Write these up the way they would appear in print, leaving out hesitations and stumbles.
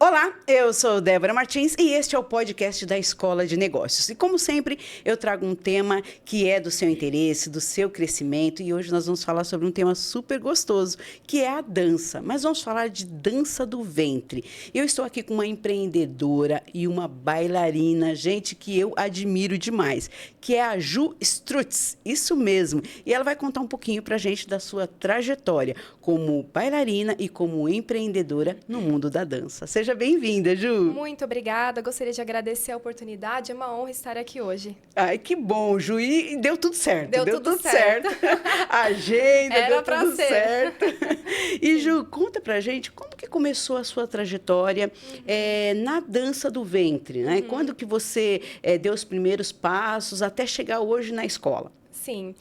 Olá, eu sou Débora Martins e este é o podcast da Escola de Negócios. E como sempre, eu trago um tema que é do seu interesse, do seu crescimento, e hoje nós vamos falar sobre um tema super gostoso, que é a dança. Mas vamos falar de dança do ventre. Eu estou aqui com uma empreendedora e uma bailarina, gente que eu admiro demais, que é a Ju Strutz, isso mesmo. E ela vai contar um pouquinho pra gente da sua trajetória como bailarina e como empreendedora no mundo da dança. Seja bem-vinda, Ju. Muito obrigada. Gostaria de agradecer a oportunidade. É uma honra estar aqui hoje. Ai, que bom, Ju. E deu tudo certo. Deu tudo certo. A agenda Era deu pra tudo ser. certo. E, Ju, conta pra gente como que começou a sua trajetória na dança do ventre, né? Quando que você deu os primeiros passos até chegar hoje na escola? Sim.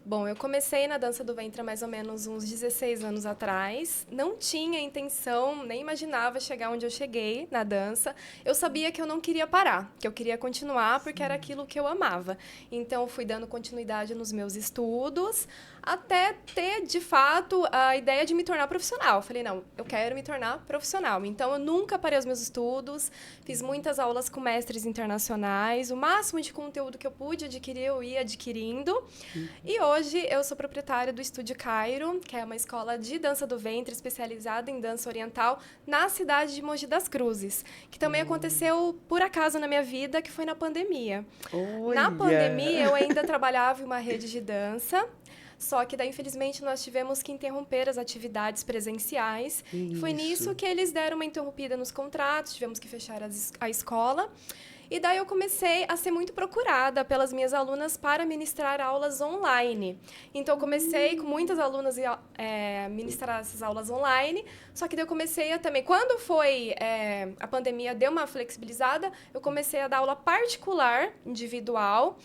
Bom, eu comecei na dança do ventre há mais ou menos uns 16 anos atrás. Não tinha intenção, nem imaginava chegar onde eu cheguei na dança. Eu sabia que eu não queria parar, que eu queria continuar porque era aquilo que eu amava. Então, fui dando continuidade nos meus estudos, até ter, de fato, a ideia de me tornar profissional. Falei, não, eu quero me tornar profissional. Então, eu nunca parei os meus estudos, fiz muitas aulas com mestres internacionais, o máximo de conteúdo que eu pude adquirir, eu ia adquirindo. E hoje, eu sou proprietária do Estúdio Cairo, que é uma escola de dança do ventre especializada em dança oriental na cidade de Mogi das Cruzes, que também aconteceu por acaso na minha vida, que foi na pandemia. Olha. Na pandemia, eu ainda trabalhava em uma rede de dança. Só que daí, infelizmente, nós tivemos que interromper as atividades presenciais. Isso. Foi nisso que eles deram uma interrompida nos contratos, tivemos que fechar a escola. E daí eu comecei a ser muito procurada pelas minhas alunas para ministrar aulas online. Então, eu comecei com muitas alunas a ministrar essas aulas online, só que daí eu comecei a também... Quando foi a pandemia, deu uma flexibilizada, eu comecei a dar aula particular, individual,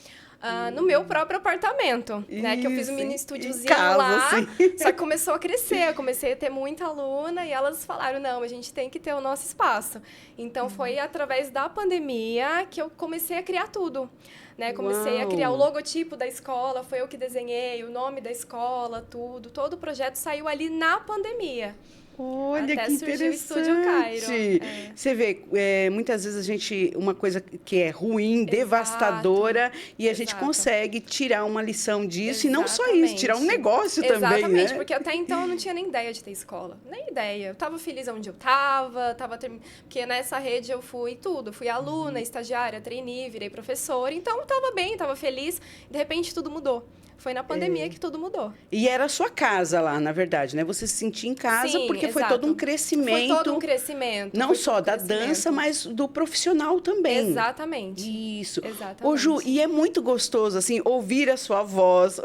no meu próprio apartamento, né? Que eu fiz um mini estúdiozinho lá, assim. só que começou a crescer, eu comecei a ter muita aluna e elas falaram, não, a gente tem que ter o nosso espaço. Então, foi através da pandemia que eu comecei a criar tudo, né? Comecei a criar o logotipo da escola, foi eu que desenhei, o nome da escola, tudo. Todo o projeto saiu ali na pandemia. Olha, até que surgiu o interessante. Estúdio Cairo. Você vê, muitas vezes a gente, uma coisa que é ruim, devastadora, e a gente Exato. consegue tirar uma lição disso, e não só isso, Exatamente. tirar um negócio também, Exatamente, né? porque até então eu não tinha nem ideia de ter escola, nem ideia. Eu estava feliz onde eu estava, porque nessa rede eu fui tudo. Fui aluna, estagiária, trainee, virei professora, então eu estava bem, estava feliz. De repente tudo mudou. Foi na pandemia que tudo mudou. E era a sua casa lá, na verdade, né? Você se sentia em casa. Sim, porque foi exato. todo um crescimento. Foi todo um crescimento. Não foi só todo um da crescimento. dança, mas do profissional também. Exatamente. Isso. Exatamente. Ô, Ju, e é muito gostoso, assim, ouvir a sua voz,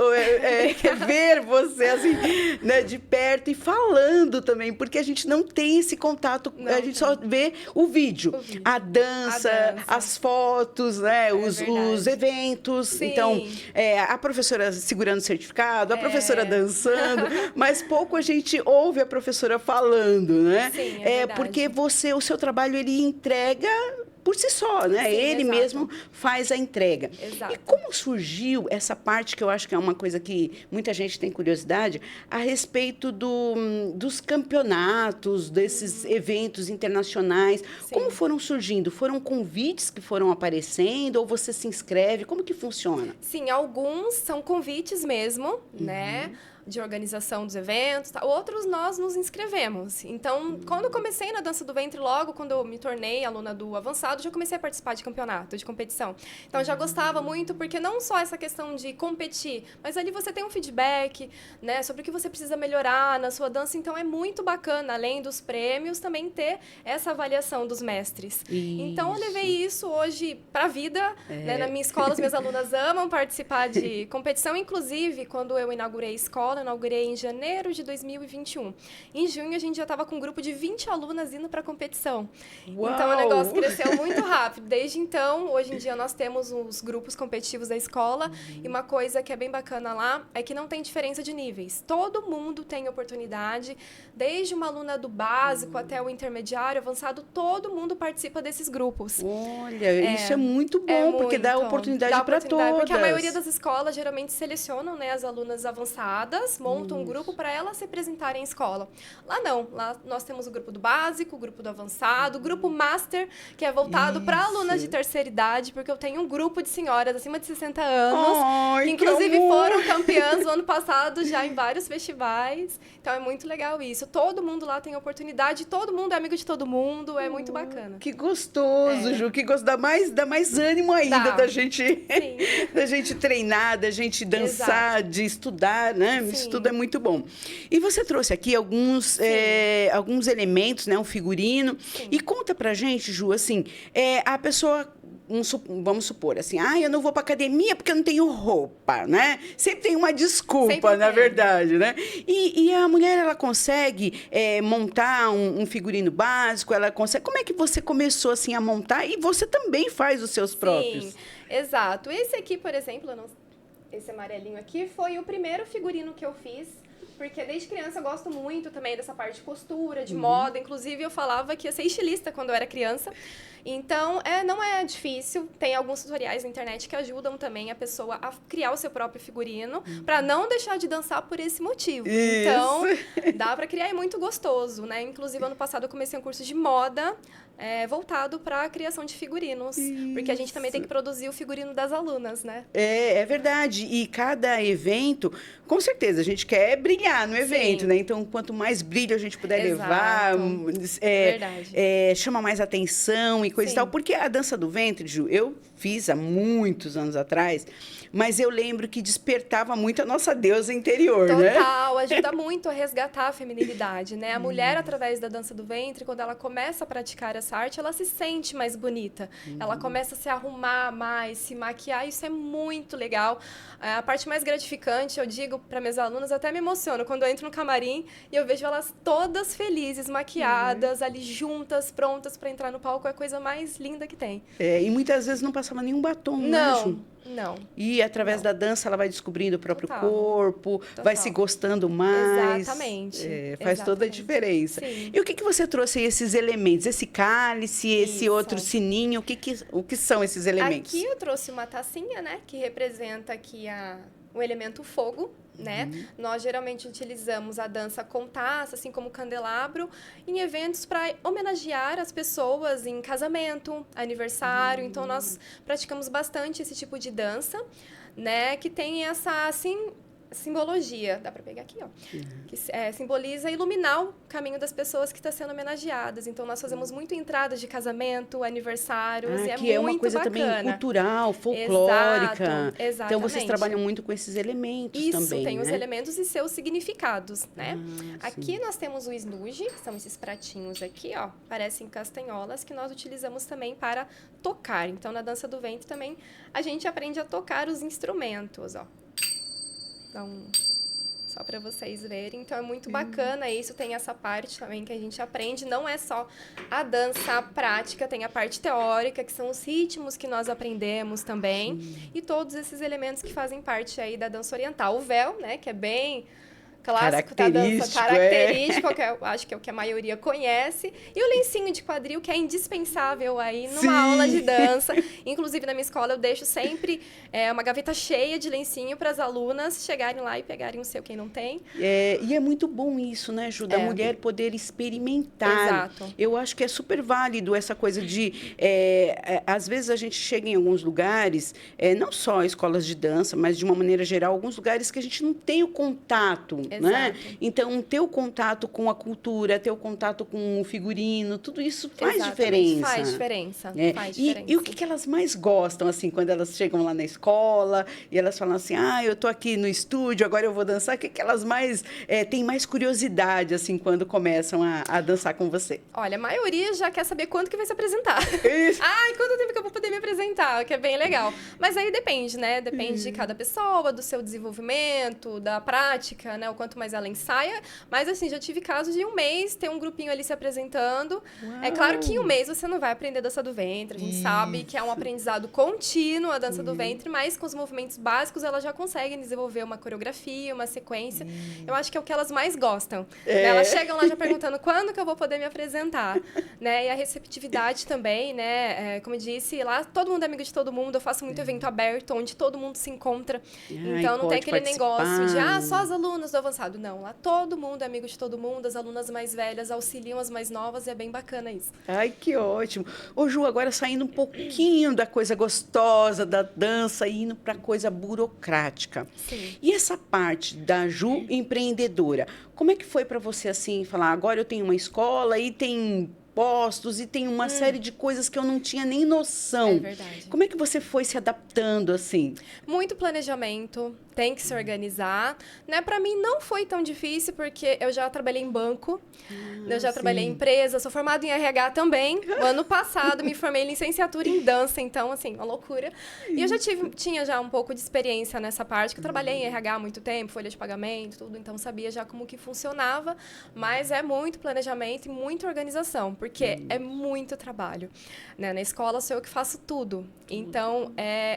ver você, assim, né, de perto e falando também, porque a gente não tem esse contato, Não a gente tem. só vê o vídeo, a dança, as fotos, né, os verdade. eventos. Sim. Então, a professora segurando o certificado, a professora dançando, mas pouco a gente ouve a professora falando, né? Sim, é verdade. Porque o seu trabalho, ele entrega por si só, né? Sim, Ele exato. mesmo faz a entrega. Exato. E como surgiu essa parte que eu acho que é uma coisa que muita gente tem curiosidade a respeito dos campeonatos, desses eventos internacionais? Sim. Como foram surgindo? Foram convites que foram aparecendo ou você se inscreve? Como que funciona? Sim, alguns são convites mesmo, né? De organização dos eventos, tá? Outros nós nos inscrevemos. Então, quando eu comecei na dança do ventre, logo quando eu me tornei aluna do avançado, já comecei a participar de campeonato, de competição. Então, eu já gostava muito, porque não só essa questão de competir, mas ali você tem um feedback, né, sobre o que você precisa melhorar na sua dança. Então, é muito bacana, além dos prêmios, também ter essa avaliação dos mestres. Então, eu levei isso hoje para a vida. Né? Na minha escola, as minhas alunas amam participar de competição. Inclusive, quando eu inaugurei a escola, inaugurei em janeiro de 2021. Em junho, a gente já estava com um grupo de 20 alunas indo para a competição. Uau! Então, o negócio cresceu muito rápido. Desde então, hoje em dia, nós temos os grupos competitivos da escola. E uma coisa que é bem bacana lá é que não tem diferença de níveis. Todo mundo tem oportunidade, desde uma aluna do básico até o intermediário, avançado, todo mundo participa desses grupos. Olha, isso é muito bom, porque dá oportunidade para todas. Porque a maioria das escolas geralmente selecionam, né, as alunas avançadas elas montam um grupo para elas se apresentarem em escola. Lá não, lá nós temos o grupo do básico, o grupo do avançado, o grupo master, que é voltado para alunas de terceira idade, porque eu tenho um grupo de senhoras acima de 60 anos, que inclusive foram campeãs no ano passado já em vários festivais. Então é muito legal isso. Todo mundo lá tem oportunidade, todo mundo é amigo de todo mundo, é muito bacana. Que gostoso, Ju, que gostoso. Dá mais ânimo ainda da gente treinar, da gente dançar, de estudar, né? Isso tudo é muito bom. E você trouxe aqui alguns elementos, né? Um figurino. Sim. E conta pra gente, Ju, assim, a pessoa... Vamos supor assim, eu não vou para academia porque eu não tenho roupa, né? Sempre tem uma desculpa, na verdade, né? E a mulher, ela consegue montar um figurino básico, ela consegue... Como é que você começou, assim, a montar? E você também faz os seus próprios. Sim, exato. Esse aqui, por exemplo, esse amarelinho aqui, foi o primeiro figurino que eu fiz. Porque desde criança eu gosto muito também dessa parte de costura, de moda. Inclusive, eu falava que ia ser estilista quando eu era criança. Então, não é difícil. Tem alguns tutoriais na internet que ajudam também a pessoa a criar o seu próprio figurino, para não deixar de dançar por esse motivo. Isso. Então, dá para criar, é muito gostoso, né? Inclusive, ano passado eu comecei um curso de moda voltado para a criação de figurinos. Isso. Porque a gente também tem que produzir o figurino das alunas, né? É verdade. E cada evento, com certeza, a gente quer brilhar no evento, né? Então, quanto mais brilho a gente puder levar, chama mais atenção e coisa e tal. Porque a dança do ventre, Ju, eu fiz há muitos anos atrás, mas eu lembro que despertava muito a nossa deusa interior, né? Total, ajuda muito a resgatar a feminilidade, né? A mulher, através da dança do ventre, quando ela começa a praticar essa arte, ela se sente mais bonita. Ela começa a se arrumar mais, se maquiar, isso é muito legal. A parte mais gratificante, eu digo para minhas alunas, até me emociono, quando eu entro no camarim e eu vejo elas todas felizes, maquiadas, ali juntas, prontas para entrar no palco, é a coisa mais linda que tem. E muitas vezes não passava nenhum batom, né, Ju? Não. E através da dança ela vai descobrindo o próprio corpo, vai se gostando mais. Exatamente. Faz toda a diferença. Sim. E o que você trouxe aí, esses elementos? Esse cálice, esse outro sininho, o que são esses elementos? Aqui eu trouxe uma tacinha, né, que representa aqui o elemento fogo. Né? Nós geralmente utilizamos a dança com taça, assim como o candelabro, em eventos para homenagear as pessoas em casamento, aniversário. Então, nós praticamos bastante esse tipo de dança, né? Que tem essa, assim, simbologia. Dá para pegar aqui, ó. Que simboliza iluminar o caminho das pessoas que estão sendo homenageadas. Então, nós fazemos muito entradas de casamento, aniversários, e é muito bacana. Que é uma coisa também cultural, folclórica. Exatamente. Então, vocês trabalham muito com esses elementos também, Isso, tem né? os elementos e seus significados, né? Aqui nós temos o snuge, que são esses pratinhos aqui, ó, parecem castanholas, que nós utilizamos também para tocar. Então, na dança do ventre também, a gente aprende a tocar os instrumentos, ó. Então, só para vocês verem. Então, é muito bacana isso. Tem essa parte também que a gente aprende. Não é só a dança prática, tem a parte teórica, que são os ritmos que nós aprendemos também. E todos esses elementos que fazem parte aí da dança oriental. O véu, né, que é bem clássico da dança, característico, que eu acho que é o que a maioria conhece. E o lencinho de quadril, que é indispensável aí numa aula de dança. Inclusive, na minha escola, eu deixo sempre uma gaveta cheia de lencinho para as alunas chegarem lá e pegarem o seu, quem não tem. E é muito bom isso, né, Ju? Da mulher poder experimentar. Exato. Eu acho que é super válido essa coisa de... às vezes, a gente chega em alguns lugares, não só escolas de dança, mas, de uma maneira geral, alguns lugares que a gente não tem o contato. Né? Então, ter o contato com a cultura, ter o contato com o figurino, tudo isso faz diferença. Faz diferença. E o que elas mais gostam, assim, quando elas chegam lá na escola e elas falam assim, eu tô aqui no estúdio, agora eu vou dançar, o que elas mais têm mais curiosidade, assim, quando começam a dançar com você? Olha, a maioria já quer saber quanto que vai se apresentar. Quanto tempo que eu vou poder me apresentar, que é bem legal. Mas aí depende, né? Depende de cada pessoa, do seu desenvolvimento, da prática, né? O quanto mais ela ensaia. Mas, assim, já tive casos de um mês ter um grupinho ali se apresentando. É claro que em um mês você não vai aprender a dança do ventre. A gente sabe que é um aprendizado contínuo a dança do ventre, mas com os movimentos básicos elas já conseguem desenvolver uma coreografia, uma sequência. Eu acho que é o que elas mais gostam. Né? Elas chegam lá já perguntando quando que eu vou poder me apresentar. Né? E a receptividade também, né? Como eu disse, lá todo mundo é amigo de todo mundo. Eu faço muito evento aberto, onde todo mundo se encontra. Então não tem aquele negócio de só as alunas do avançado. Não, lá todo mundo é amigo de todo mundo. As alunas mais velhas auxiliam as mais novas e é bem bacana isso. Ai, que ótimo. Ô, Ju, agora saindo um pouquinho da coisa gostosa da dança e indo para coisa burocrática. Sim. E essa parte da Ju empreendedora, como é que foi para você assim, falar, agora eu tenho uma escola e tem postos e tem uma série de coisas que eu não tinha nem noção. É verdade. Como é que você foi se adaptando assim? Muito planejamento, tem que se organizar, né? Para mim não foi tão difícil porque eu já trabalhei em banco, eu já trabalhei em empresa, sou formada em RH também. O ano passado me formei em licenciatura em dança, então assim, uma loucura. E eu já tinha já um pouco de experiência nessa parte, que eu trabalhei em RH há muito tempo, folha de pagamento, tudo, então sabia já como que funcionava, mas é muito planejamento e muita organização, porque é muito trabalho, né? Na escola sou eu que faço tudo. Então,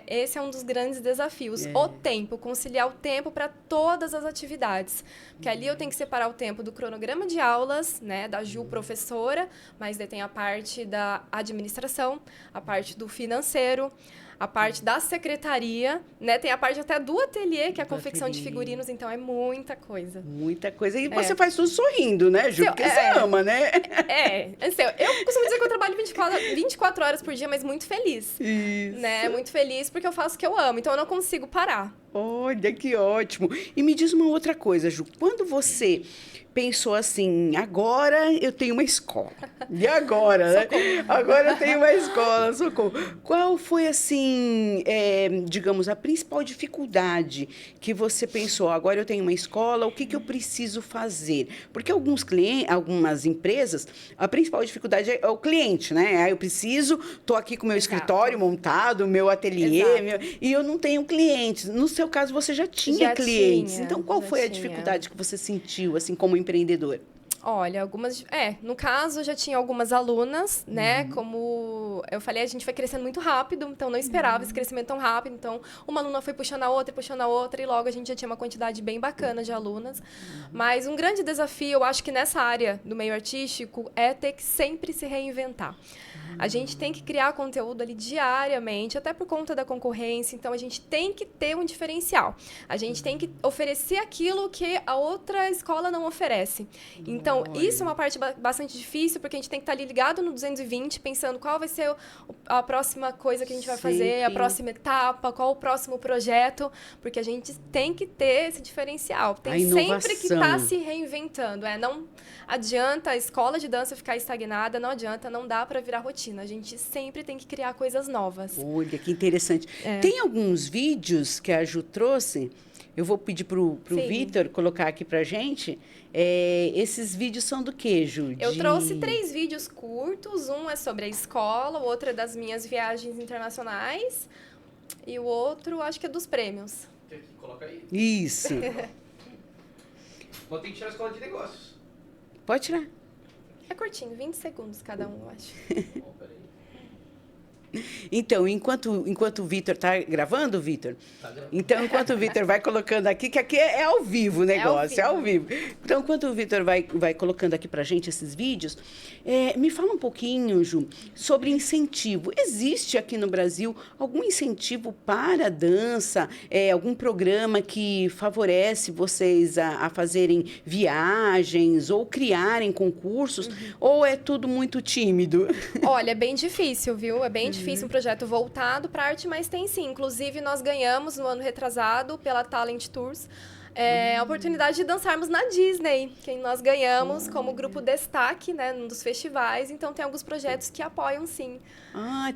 esse é um dos grandes desafios. O tempo, conciliar o tempo para todas as atividades. Porque ali eu tenho que separar o tempo do cronograma de aulas, né? Da Ju, professora, mas daí tem a parte da administração, a parte do financeiro, a parte da secretaria, né? Tem a parte até do ateliê, que é a confecção de figurinos, então é muita coisa. Muita coisa. E você faz tudo sorrindo, né, Ju? Porque você ama, né? Assim, eu costumo dizer que eu trabalho 24 horas por dia, mas muito feliz. Isso. Né? Muito feliz porque eu faço o que eu amo, então eu não consigo parar. Olha, que ótimo. E me diz uma outra coisa, Ju. Quando você pensou assim, agora eu tenho uma escola. E agora, né? Agora eu tenho uma escola, socorro. Qual foi, assim, digamos, a principal dificuldade que você pensou? Agora eu tenho uma escola, o que que eu preciso fazer? Porque algumas empresas, a principal dificuldade é o cliente, né? Eu preciso, estou aqui com o meu escritório montado, meu ateliê, e eu não tenho clientes. No seu caso, você já tinha clientes. Então, qual foi a dificuldade que você sentiu, assim, como empreendedora? Olha, no caso, eu já tinha algumas alunas, né? Como eu falei, a gente foi crescendo muito rápido, então não esperava esse crescimento tão rápido. Então, uma aluna foi puxando a outra, e logo a gente já tinha uma quantidade bem bacana de alunas. Mas um grande desafio, eu acho que nessa área do meio artístico, é ter que sempre se reinventar. A gente tem que criar conteúdo ali diariamente, até por conta da concorrência, então a gente tem que ter um diferencial. A gente tem que oferecer aquilo que a outra escola não oferece. Então, isso é uma parte bastante difícil, porque a gente tem que estar ali ligado no 220, pensando qual vai ser a próxima coisa que a gente vai fazer, a próxima etapa, qual o próximo projeto, porque a gente tem que ter esse diferencial. Tem sempre que estar se reinventando. Não adianta a escola de dança ficar estagnada, não adianta, não dá para virar rotina. A gente sempre tem que criar coisas novas. Olha, que interessante. Tem alguns vídeos que a Ju trouxe, eu vou pedir pro Vitor colocar aqui pra gente. Esses vídeos são do quê, Ju? Eu trouxe 3 vídeos curtos. Um é sobre a escola, o outro é das minhas viagens internacionais e o outro, acho que é dos prêmios. Quer que coloca aí? Isso. Vou ter que tirar a escola de negócios. Pode tirar. É curtinho, 20 segundos cada um, eu acho. Bom, peraí. Então, enquanto o Vitor está gravando, Vitor? Tá gravando. Então, enquanto o Vitor vai colocando aqui, que aqui é ao vivo o negócio, é ao vivo. Então, enquanto o Vitor vai colocando aqui para a gente esses vídeos, me fala um pouquinho, Ju, sobre incentivo. Existe aqui no Brasil algum incentivo para a dança? Algum programa que favorece vocês a fazerem viagens ou criarem concursos? Ou é tudo muito tímido? Olha, é bem difícil, viu? É bem difícil um projeto voltado para arte, mas tem sim. Inclusive, nós ganhamos no ano retrasado, pela Talent Tours, a oportunidade de dançarmos na Disney, que nós ganhamos como grupo destaque, né, num dos festivais. Então, tem alguns projetos que apoiam, sim.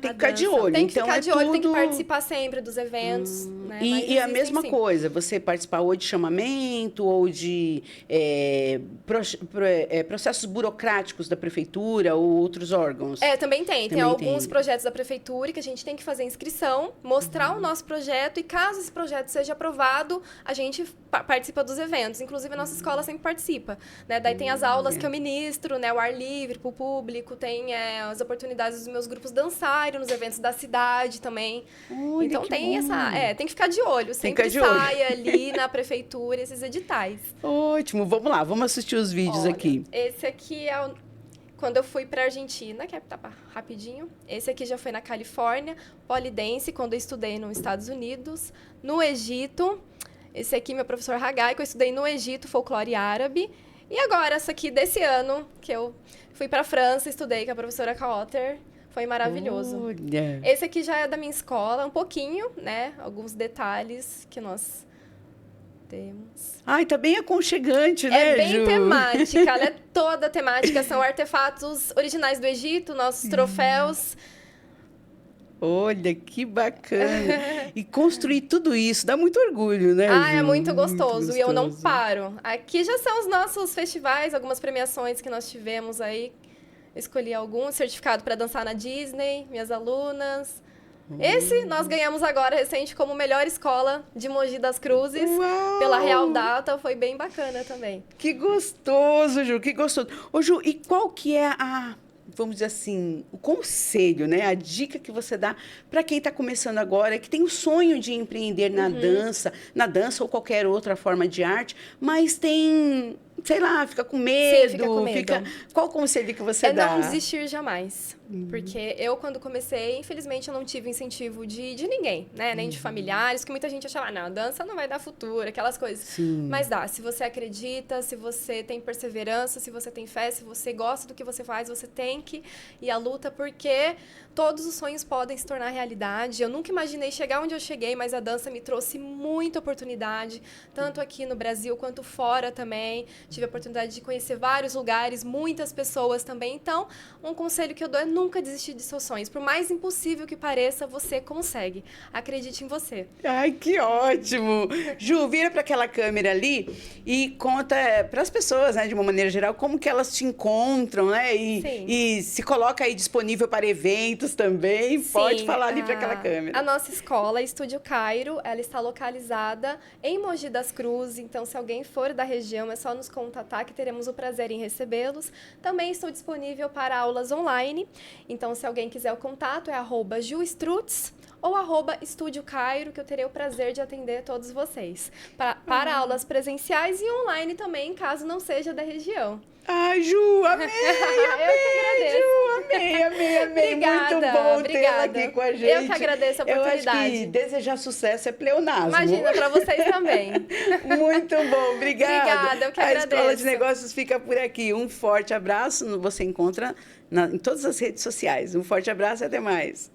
Tem que ficar de olho. Tem que então, ficar de olho, tem que participar sempre dos eventos. Né? E a mesma coisa, você participar ou de chamamento ou de processos burocráticos da prefeitura ou outros órgãos? Também tem. Tem alguns projetos da prefeitura que a gente tem que fazer inscrição, mostrar o nosso projeto e caso esse projeto seja aprovado, a gente participa dos eventos. Inclusive, a nossa escola sempre participa, né? Daí tem as aulas que eu ministro, né? O ar livre para o público, tem as oportunidades dos meus grupos dançarem nos eventos da cidade também. Olha, Então, que tem bom. tem que ficar de olho. Sempre ficar de olho. sai ali na prefeitura esses editais. Ótimo, vamos lá, vamos assistir os vídeos Olha, aqui. Esse aqui é quando eu fui para a Argentina, que é rapidinho. Esse aqui já foi na Califórnia, polidense, quando eu estudei nos Estados Unidos, no Egito. Esse aqui, meu professor Hagai, que eu estudei no Egito, folclore árabe. E agora, essa aqui desse ano, que eu fui para a França, estudei com a professora Kaoter. Foi maravilhoso. Olha. Esse aqui já é da minha escola, um pouquinho, né? Alguns detalhes que nós temos. Ai, tá bem aconchegante, né, É bem Ju? temática, ela é toda temática. São artefatos originais do Egito, nossos troféus. Olha, que bacana. E construir tudo isso dá muito orgulho, né, Ah, é Ju? muito gostoso. E eu não gostoso. paro. Aqui já são os nossos festivais, algumas premiações que nós tivemos aí. Escolhi alguns, certificado para dançar na Disney, minhas alunas. Esse nós ganhamos agora recente como melhor escola de Mogi das Cruzes, Uau! pela Real Data, foi bem bacana também. Que gostoso, Ju, que gostoso. Ô, Ju, e qual que é vamos dizer assim, o conselho, né? A dica que você dá para quem está começando agora, que tem o sonho de empreender na dança ou qualquer outra forma de arte, mas tem, sei lá, fica com medo. fica com medo. Qual o conselho que você dá? Não desistir jamais. Porque eu, quando comecei, infelizmente, eu não tive incentivo de ninguém, né? Nem de familiares, que muita gente achava, não, a dança não vai dar futuro, aquelas coisas. Sim. Mas dá. Se você acredita, se você tem perseverança, se você tem fé, se você gosta do que você faz, você tem que ir à luta, porque todos os sonhos podem se tornar realidade. Eu nunca imaginei chegar onde eu cheguei, mas a dança me trouxe muita oportunidade, tanto aqui no Brasil quanto fora também. Tive a oportunidade de conhecer vários lugares, muitas pessoas também. Então, um conselho que eu dou é nunca desistir de seus sonhos. Por mais impossível que pareça, você consegue. Acredite em você. Ai, que ótimo! Ju, vira para aquela câmera ali e conta para as pessoas, né, de uma maneira geral, como que elas te encontram, né? E se coloca aí disponível para eventos também. Sim, Pode falar ali para aquela câmera. A nossa escola, Estúdio Cairo, ela está localizada em Mogi das Cruzes. Então, se alguém for da região, é só nos contatar que teremos o prazer em recebê-los. Também estou disponível para aulas online. Então, se alguém quiser o contato, é @justrutz ou @Estúdio Cairo, que eu terei o prazer de atender todos vocês. Para aulas presenciais e online também, caso não seja da região. Ai, Ju, amei, Eu que agradeço. amei. Obrigada, Muito bom tê-la obrigada. aqui com a gente. Eu que agradeço a oportunidade. Eu acho que desejar sucesso é pleonasmo. Imagina, para vocês também. Muito bom, obrigada. Obrigada, eu que A Escola de agradeço. Negócios fica por aqui. Um forte abraço, você encontra em todas as redes sociais. Um forte abraço e até mais.